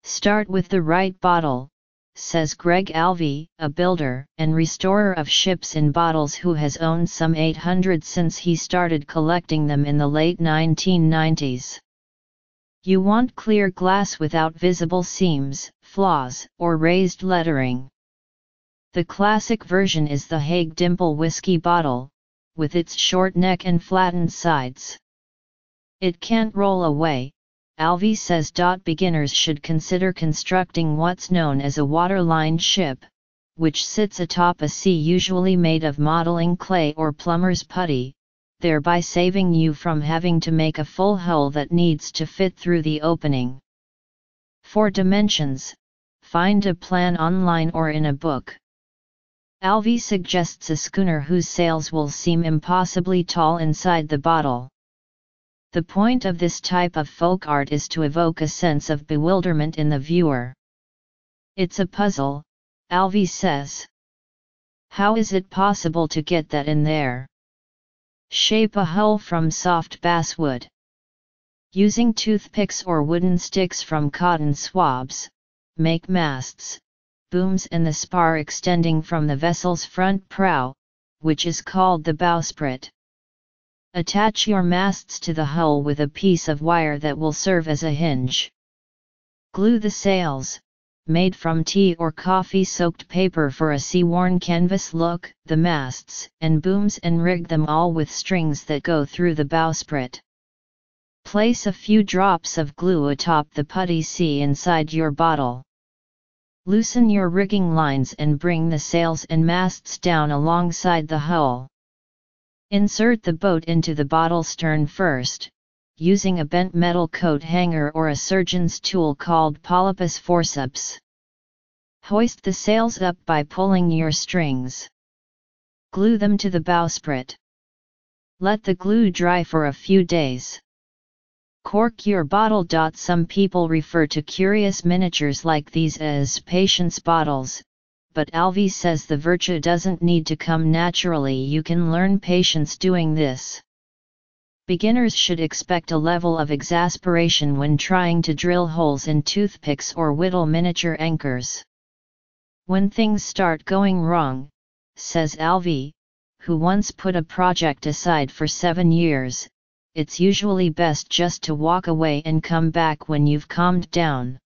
Start with the right bottle, says Greg Alvey, a builder and restorer of ships in bottles who has owned some 800 since he started collecting them in the late 1990s. You want clear glass without visible seams, flaws, or raised lettering. The classic version is the Hague Dimple whiskey bottle, with its short neck and flattened sides. It can't roll away, Alvey says. Beginners should consider constructing what's known as a waterline ship, which sits atop a sea usually made of modeling clay or plumber's putty, thereby saving you from having to make a full hull that needs to fit through the opening. For dimensions, find a plan online or in a book. Alvey suggests a schooner whose sails will seem impossibly tall inside the bottle. The point of this type of folk art is to evoke a sense of bewilderment in the viewer. It's a puzzle, Alvey says. How is it possible to get that in there? Shape a hull from soft basswood. Using toothpicks or wooden sticks from cotton swabs, make masts, booms and the spar extending from the vessel's front prow, which is called the bowsprit. Attach your masts to the hull with a piece of wire that will serve as a hinge. Glue the sails, made from tea or coffee-soaked paper for a sea-worn canvas look, the masts and booms, and rig them all with strings that go through the bowsprit. Place a few drops of glue atop the putty sea inside your bottle. Loosen your rigging lines and bring the sails and masts down alongside the hull. Insert the boat into the bottle stern first, using a bent metal coat hanger or a surgeon's tool called polypus forceps. Hoist the sails up by pulling your strings. Glue them to the bowsprit. Let the glue dry for a few days. Cork your bottle. Some people refer to curious miniatures like these as patience bottles, but Alvey says the virtue doesn't need to come naturally. You can learn patience doing this. Beginners should expect a level of exasperation when trying to drill holes in toothpicks or whittle miniature anchors. When things start going wrong, says Alvey, who once put a project aside for 7 years, it's usually best just to walk away and come back when you've calmed down.